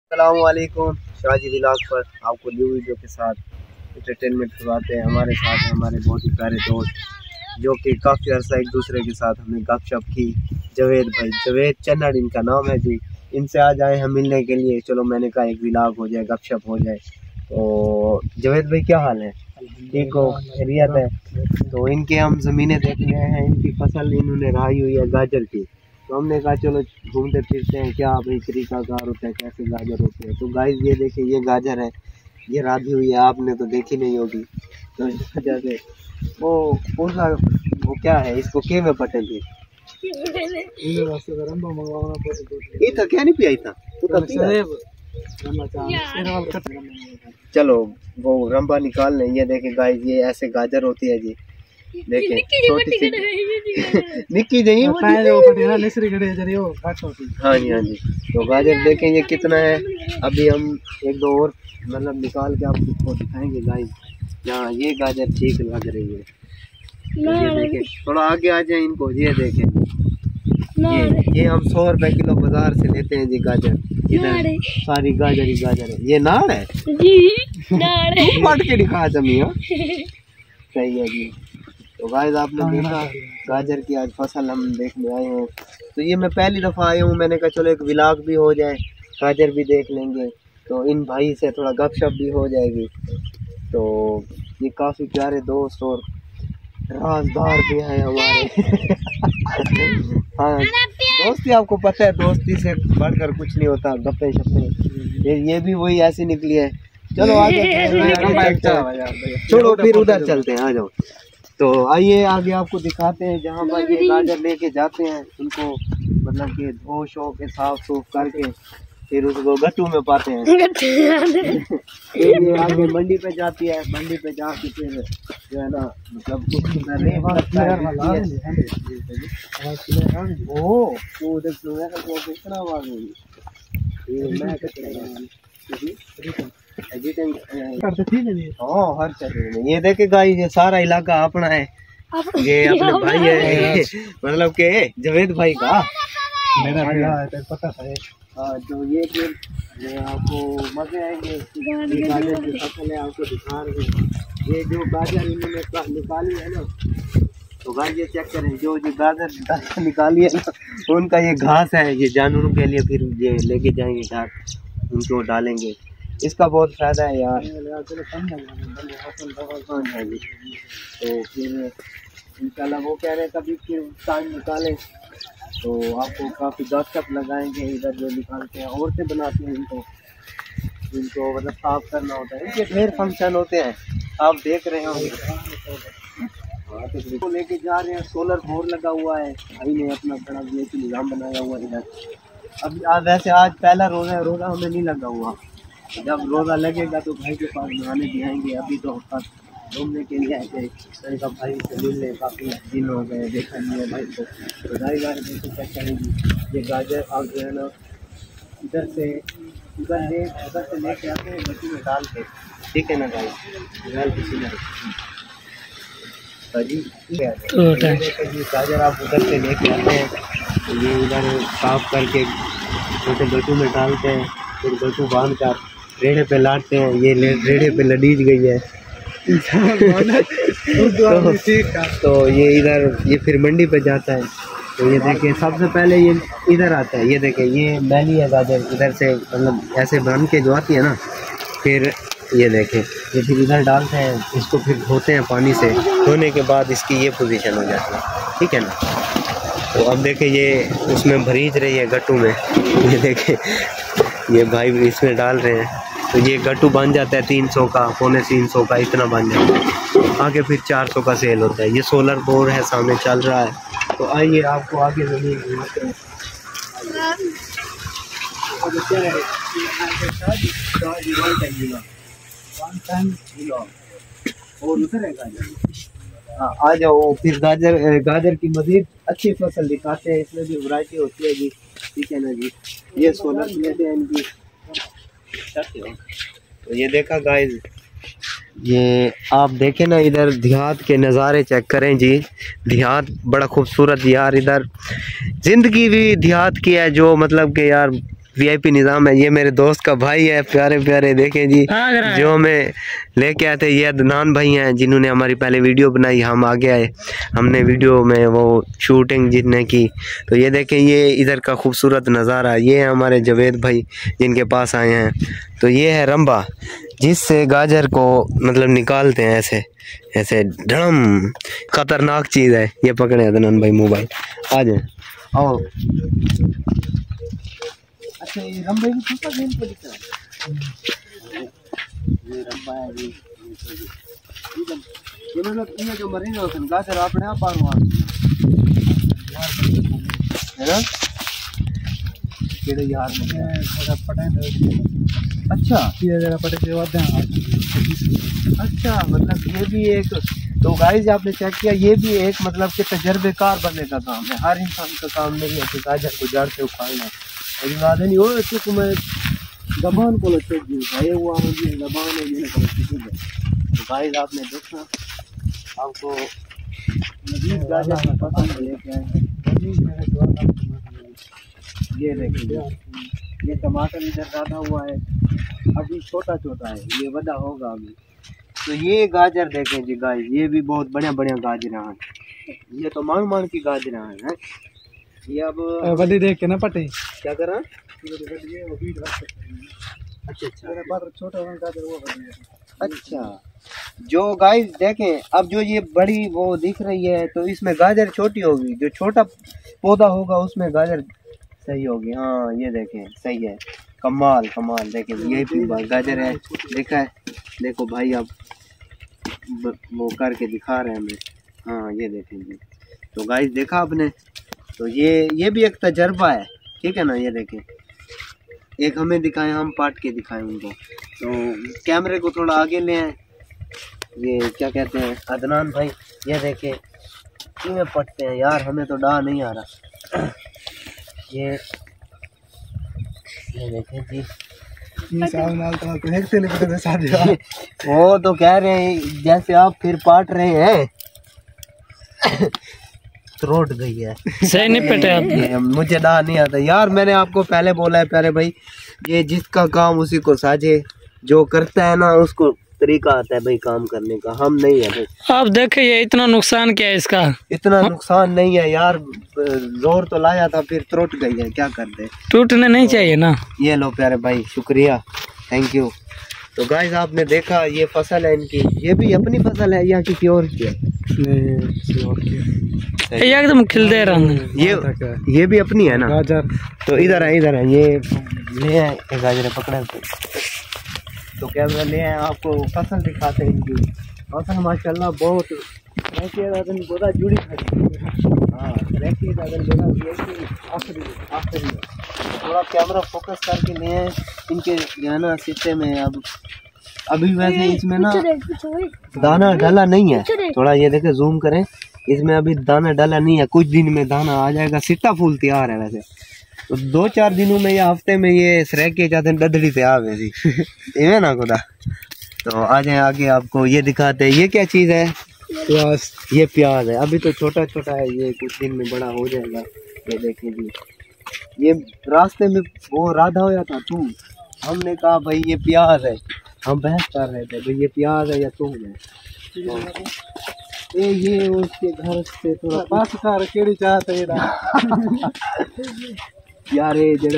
अस्सलाम वालेकुम, शाजी व्लॉग पर आपको न्यू वीडियो के साथ एंटरटेनमेंट करवाते हैं। हमारे साथ हैं हमारे बहुत ही प्यारे दोस्त जो कि काफ़ी अर्सा एक दूसरे के साथ हमने गपशप की। जवेद भाई, जवेद चन्नड़ इनका नाम है जी। इनसे आज आए हम मिलने के लिए। चलो मैंने कहा एक व्लॉग हो जाए, गपशप हो जाए। तो जवेद भाई क्या हाल है? ठीक हो? खैरियत है? तो इनके हम ज़मीनें देख रहे हैं, इनकी फसल इन्होंने राई हुई है गाजर की। तो हमने कहा चलो घूमते फिरते हैं, क्या भाई तरीकाकार होता है, कैसे गाजर होते हैं। तो गाइस ये देखिए, ये गाजर है, ये राधी हुई है, आपने तो देखी नहीं होगी। तो इस वजह से वो कौन सा वो क्या है, इसको के में पटे थे था क्या नहीं पिया था तो चलो वो रंबा निकाल लें। ये देखें गाइस, ये ऐसे गाजर होती है जी। देखें छोटी सी निक्की नहीं हाँ जी हाँ जी। तो गाजर देखें ये कितना है। अभी हम एक दो और मतलब निकाल के आपको दिखाएंगे गाइस। यहाँ ये गाजर ठीक लग रही है। ये देखें, थोड़ा आगे आ जाए इनको। ये देखें, ये हम 100 रुपए किलो बाजार से लेते हैं जी गाजर। इधर सारी गाजर ही गाजर है। ये नाड़ है जी, नाड़ है। काट के दिखा जमीन सही है जी। तो गाइस आपने देखा गाजर की आज फसल हम देखने आए हैं। तो ये मैं पहली दफ़ा आया हूँ, मैंने कहा चलो एक व्लॉग भी हो जाए, गाजर भी देख लेंगे, तो इन भाई से थोड़ा गपशप भी हो जाएगी। तो ये काफ़ी प्यारे दोस्त और राजदार भी हैं हमारे हाँ दोस्ती, आपको पता है दोस्ती से बढ़कर कुछ नहीं होता, गप्पे शप्पे। ये भी वही ऐसी निकली है। चलो आगे छोड़ो, फिर उधर चलते हैं, आ जाओ। तो आइए आगे आपको दिखाते हैं जहाँ पर ये गाजर लेके जाते हैं। उनको मतलब कि धो शो के साफ सूफ करके फिर उसको गट्टू में पाते हैं। फिर ये आगे मंडी पे जाती है, मंडी पे जाके फिर जो है ना मतलब हर जगह ये देखे गाइस, ये सारा इलाका अपना है। ये अपने भाई है मतलब के जवेद भाई का मेरा है, पता है। तो ये फिर आपको मजे आएंगे। ये गाजर की फसल है, आपको दिखा रहे हैं। ये जो गाजर इन्होंने निकाली है ना, तो गाइस ये चेक करें, जो गाजर निकाली है ना, उनका ये घास है। ये जानवरों के लिए फिर ये लेके जाएंगे घर, उनको डालेंगे। इसका बहुत फायदा है यार। तो फिर इंशाल्लाह वो कह रहे हैं कभी फिर टाइम निकालें तो आपको काफ़ी गपशप लगाएंगे। इधर जो निकालते हैं औरतें बनाती हैं इनको मतलब साफ करना होता है। इनके ढेर फंक्शन होते हैं, आप देख रहे होंगे। तो लेके जा रहे हैं, सोलर बोर्ड लगा हुआ है, भाई ने अपना बड़ा निज़ाम बनाया हुआ है इधर। अब वैसे आज पहला रोज़ा है, रोज़ा हमें नहीं लगा हुआ। जब रोज़ा लगेगा तो भाई के पास नहाने भी आएंगे। अभी तो घूमने के लिए आए थे, भाई से मिलने काफ़ी दिन हो गए, देखा नहीं है भाई को। तो भाई देखो क्या करेंगी। ये गाजर आप जो है ना इधर से लेके आते हैं, मिट्टी में डाल के, ठीक है ना भाई, गाजर आप उधर से लेके आते हैं। तो ये इधर साफ करके छोटे गट्टू में डालते हैं, फिर गट्टू बांध कर रेड़े पे लाटते हैं। ये रेड़े पे लडीज गई है तो ये इधर ये फिर मंडी पे जाता है। तो ये देखिए सबसे पहले ये इधर आता है। ये देखिए ये मैली है गाजर, इधर से मतलब ऐसे बन के जो आती है ना, फिर ये देखें ये फिर इधर डालते हैं, इसको फिर धोते हैं पानी से। धोने के बाद इसकी ये पोजीशन हो जाती है, ठीक है ना। तो अब देखें ये उसमें भरीज रही है गट्टू में। ये देखें ये भाई इसमें डाल रहे हैं, तो ये गट्टू बन जाता है 300 का, 350 का, इतना बन जाता है। आगे फिर 400 का सेल होता है। ये सोलर बोर्ड है, सामने चल रहा है। तो आइए आपको आगे ज़मीन घुमाते हैं। और उधर है गाजर। हाँ आ जाओ, फिर गाजर की मज़ीद अच्छी फसल दिखाते हैं। इसमें भी वैरायटी होती है जी, ठीक है ना जी। ये सोलर प्लेट है इनकी। तो ये देखा गाइस, ये आप देखें ना, इधर देहात के नज़ारे चेक करें जी। देहात बड़ा खूबसूरत यार, इधर ज़िंदगी भी देहात की है, जो मतलब कि यार VIP निज़ाम है। ये मेरे दोस्त का भाई है, प्यारे प्यारे देखें जी जो हमें लेके आते। ये अदनान भाई हैं जिन्होंने हमारी पहले वीडियो बनाई, हम आगे आए, हमने वीडियो में वो शूटिंग जितने की। तो ये देखें ये इधर का खूबसूरत नज़ारा। ये है हमारे जवेद भाई जिनके पास आए हैं। तो ये है रंबा जिससे गाजर को मतलब निकालते हैं ऐसे ऐसे धड़म, खतरनाक चीज़ है। ये पकड़े अदनान भाई मोबाइल, आ जाए आओ। अच्छा ये रंबे भी छोटा गेम को दिख रहा है। ये रंबा है ये मतलब ये जो मरीन होते हैं गाजर अपने आप बार मार है ना केड़े यार में पटे। अच्छा ये जरा पटे के बाद अच्छा मतलब ये भी एक। तो गाइस आपने चेक किया ये भी एक मतलब कि तजर्बेकार बनने का काम है। हर इंसान का काम नहीं है कि गाजर को जड़ से उखाड़ना है। लेकिन आदमी नहीं हो तो मैं जबान को लगे भाई हुआ मुझे जबान है ये है। तो गाइस आपने देखा आपको मजीद गाजर पसंद लेके आए। ये देखिए ये टमाटर इधर ज़्यादा हुआ है, अभी छोटा छोटा है, ये बड़ा होगा अभी। तो ये गाजर देखें जी गाइस, ये भी बहुत बढ़िया बढ़िया गाजर हैं। ये तो मान मान की गाजर हैं। ये अब बड़ी देख के ना पटे क्या करा। अच्छा जो गाइस देखें अब जो ये बड़ी वो दिख रही है तो इसमें गाजर छोटी होगी, जो छोटा पौधा होगा उसमें गाजर सही होगी। हाँ ये देखें सही है, कमाल कमाल। देखें ये भी गाजर है, देखा है देखो भाई अब वो करके दिखा रहे हैं हमें। हाँ ये देखें जी। तो गाइस देखा आपने, तो ये भी एक तजर्बा है, ठीक है ना। ये देखें एक हमें दिखाएं, हम पाट के दिखाएं उनको। तो कैमरे को थोड़ा आगे ले आए। ये क्या कहते हैं अदनान भाई, ये देखें किमें पटते हैं यार, हमें तो डा नहीं आ रहा। ये देखें जी वो तो कह रहे हैं जैसे आप फिर पाट रहे हैं त्रोट गई है। सही नहीं पटे आप। मुझे डा नहीं आता यार, मैंने आपको पहले बोला है प्यारे भाई, ये जिसका काम उसी को साझे, जो करता है ना उसको तरीका आता है भाई काम करने का, हम नहीं है भाई। आप देखे ये इतना नुकसान क्या है इसका। इतना नुकसान नहीं है यार, जोर तो लाया था फिर त्रुट गई है, क्या कर दे, टूटने नहीं चाहिए ना। ये लो प्यारे भाई, शुक्रिया, थैंक यू। तो गाइस आपने देखा ये फसल है इनकी, ये भी अपनी फसल है या किसी और की है? एकदम खिलते रंग। ये भी अपनी है ना गाजर। तो इधर है ये ले आए गाजर पकड़े। तो कैमरा ले आए आपको फसल दिखाते हैं इनकी। फसल माशाल्लाह बहुत गोदा जुड़ी थोड़ा कैमरा फोकस करके ले आए इनके जाना सीते में। अब अभी वैसे इसमें ना दाना डाला नहीं है, थोड़ा ये देखे जूम करें, इसमें अभी दाना डाला नहीं है, कुछ दिन में दाना आ जाएगा। सिट्टा फूल तैयार है वैसे, तो 2-4 दिनों में या हफ्ते में ये सरेक के जाते हैं डडली तैयार वैसी इवे ना खुदा। तो आ जाए आगे आपको ये दिखाते हैं। ये क्या चीज़ है? प्याज। ये प्याज है, अभी तो छोटा छोटा है, ये कुछ दिन में बड़ा हो जाएगा। ये देखें जी, ये रास्ते में वो राधा होया था तू, हमने कहा भाई ये प्याज है, हम बहस कर रहे थे भाई ये प्याज है या तुम है। ये उसके घर से थोड़ा पास कर केड़ी चाहते यार इधर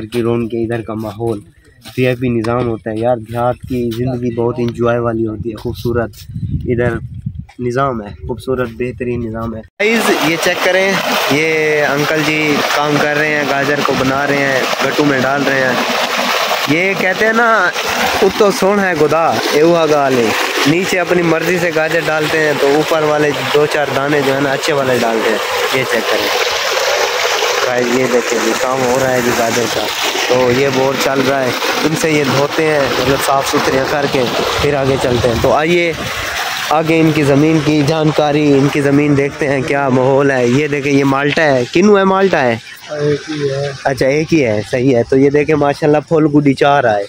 की रौनक, इधर का माहौल VIP निज़ाम होता है यार। देहात की ज़िंदगी बहुत इंजॉय वाली होती है, खूबसूरत इधर निज़ाम है, खूबसूरत बेहतरीन निज़ाम है। ये चेक करें, ये अंकल जी काम कर रहे हैं, गाजर को बना रहे हैं, गट्टू में डाल रहे हैं। ये कहते हैं ना उत्तो सोन है खुदा एवं गाले, नीचे अपनी मर्जी से गाजर डालते हैं तो ऊपर वाले 2-4 दाने जो है ना अच्छे वाले डालते हैं। ये चेक करें भाई, ये देखें जी काम हो रहा है जी गाजर का। तो ये बोर चल रहा है, इनसे ये धोते हैं मतलब साफ़ सुथरे करके फिर आगे चलते हैं। तो आइए आगे इनकी ज़मीन की जानकारी, इनकी ज़मीन देखते हैं क्या माहौल है। ये देखें ये माल्टा है, किनू है माल्टा है? एक ही है। अच्छा एक ही है, सही है। तो ये देखें माशाल्लाह फुल गुडी चाह रहा है।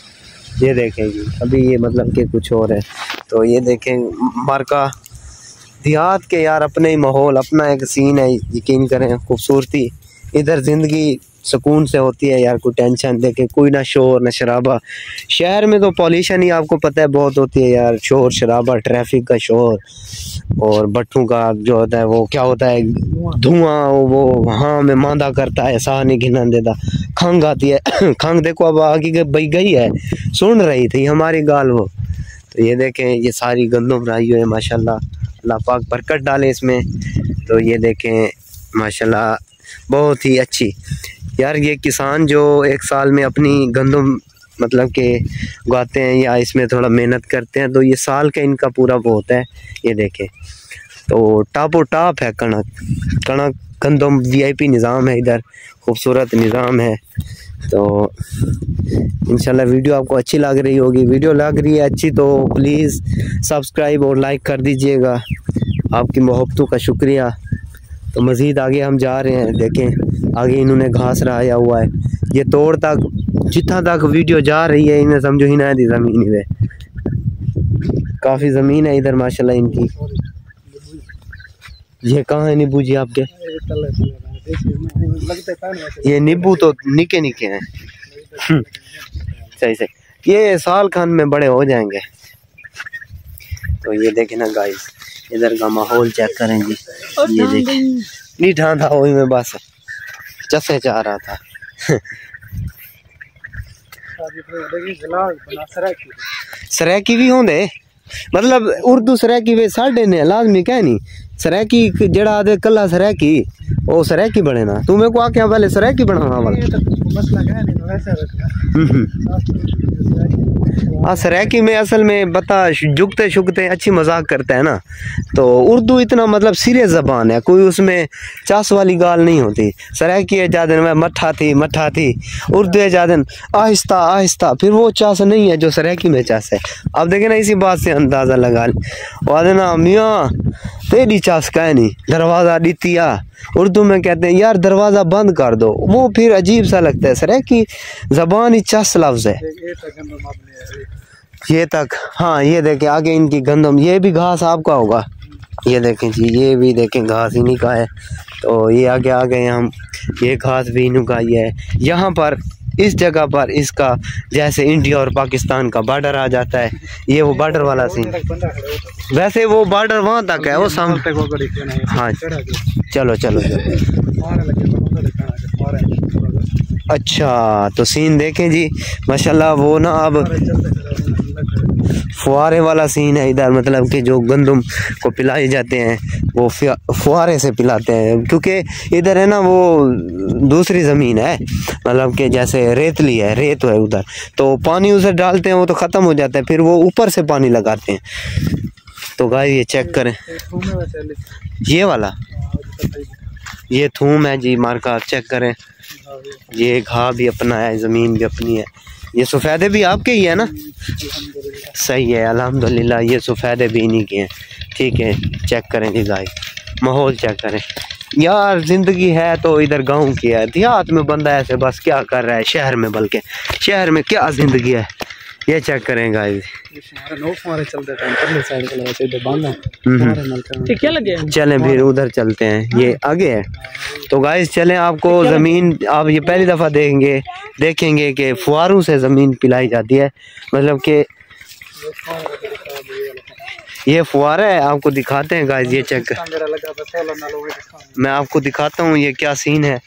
ये देखें जी अभी ये मतलब कि कुछ और है। तो ये देखें मार्का देहात के यार अपने ही माहौल, अपना एक सीन है, यकीन करें खूबसूरती। इधर ज़िंदगी सुकून से होती है यार, कोई टेंशन देखे, कोई ना शोर ना शराबा। शहर में तो पॉल्यूशन ही आपको पता है बहुत होती है यार, शोर शराबा, ट्रैफिक का शोर और भट्ठों का जो होता है वो क्या होता है धुआं, वो हाँ में मांदा करता है, साह नहीं घिना देता, खंग आती है। खंग देखो अब आगे भाई गई है, सुन रही थी हमारी गाल वो। तो ये देखें ये सारी गंदम राई है माशाल्लाह, अल्लाह पाक बरकत डाले इसमें। तो ये देखें माशाल्लाह बहुत ही अच्छी यार, ये किसान जो एक साल में अपनी गंदम मतलब के उगाते हैं या इसमें थोड़ा मेहनत करते हैं तो ये साल का इनका पूरा वो होता है। ये देखें तो टापो टाप है कणक गंदम, VIP निज़ाम है इधर, खूबसूरत निज़ाम है। तो इंशाल्लाह वीडियो आपको अच्छी लग रही होगी, वीडियो लग रही है अच्छी तो प्लीज़ सब्सक्राइब और लाइक कर दीजिएगा, आपकी मोहब्बतों का शुक्रिया। तो मज़ीद आगे हम जा रहे हैं, देखें आगे इन्होंने घास रहाया हुआ है, ये तोड़ तक जितना तक वीडियो जा रही है इन्हें समझो ही ना दी ज़मीन में, काफ़ी ज़मीन है इधर माशाल्लाह इनकी। ये कहाँ है नींबू जी आपके? ये नींबू तो निके निके हैं। सही सही, ये साल खान में बड़े हो जाएंगे। तो ये देखें ना गाइस, इधर का माहौल चेक करें जी। ये देखें नहीं ढांढा वही में बस चसे जा रहा था। सराकी भी होंगे मतलब उर्दू सराकी वे साढ़े ने लाजमी कह नहीं, सराकी जड़ा आदे कला सराकी ओ सराकी बने ना, तू मेरे को आके पहले सराकी बनावा हाँ। सराकी में असल में बता झुकते शुकते अच्छी मजाक करता है ना, तो उर्दू इतना मतलब सीरियस ज़बान है, कोई उसमें चास वाली गाल नहीं होती। सराकी है जादन में मट्ठा थी, उर्दू है जादन आहिस्ता आहिस्ता, फिर वो चास नहीं है जो सराकी में चास है। अब देखे ना इसी बात से अंदाज़ा लगा ले ना मियाँ तेरी चास का नहीं, दरवाज़ा दितिया उर्दू में कहते हैं यार दरवाज़ा बंद कर दो, वो फिर अजीब सा लगता है। सराकी ज़बान ही चस लफ्ज़ है। ये तक हाँ, ये देखें आगे इनकी गंदम, ये भी घास आपका होगा, ये देखें जी, ये भी देखें घास इन्हीं का है। तो ये आगे आ गए हम, ये घास भी इन्हीं का ही है। यहाँ पर इस जगह पर इसका जैसे इंडिया और पाकिस्तान का बॉर्डर आ जाता है, ये वो बॉर्डर वाला सीन, वैसे वो बॉर्डर वहाँ तक है वो सामने। हाँ चलो चलो अच्छा, तो सीन देखें जी माशाल्लाह, वो ना अब फुहारे वाला सीन है इधर, मतलब कि जो गंदम को पिलाए जाते हैं वो फुहारे से पिलाते हैं, क्योंकि इधर है ना वो दूसरी ज़मीन है, मतलब कि जैसे रेतली है, रेत है उधर, तो पानी उसे डालते हैं वो तो ख़त्म हो जाता है, फिर वो ऊपर से पानी लगाते हैं। तो गाइस ये चेक करें, ये वाला ये थूम है जी मार्का, चेक करें, ये घा भी अपना है, ज़मीन भी अपनी है, ये सफ़ेदे भी आपके ही है ना? सही है अल्हम्दुलिल्लाह, ये सफ़ेदे भी इन्हीं के हैं। ठीक है, चेक करें जी गाइस, माहौल चेक करें यार, ज़िंदगी है तो इधर गांव की है, देहात में बंदा ऐसे बस क्या कर रहा है शहर में, बल्कि शहर में क्या ज़िंदगी है ये चेक करें गाइस। चलें फिर उधर चलते हैं, ये आगे है। तो गाइस चलें, आपको ज़मीन आप ये पहली दफ़ा देखेंगे कि फुहारों से ज़मीन पिलाई जाती है, मतलब कि ये फुहारा है, आपको दिखाते हैं गाइस, ये चेक मैं आपको दिखाता हूँ ये क्या सीन है।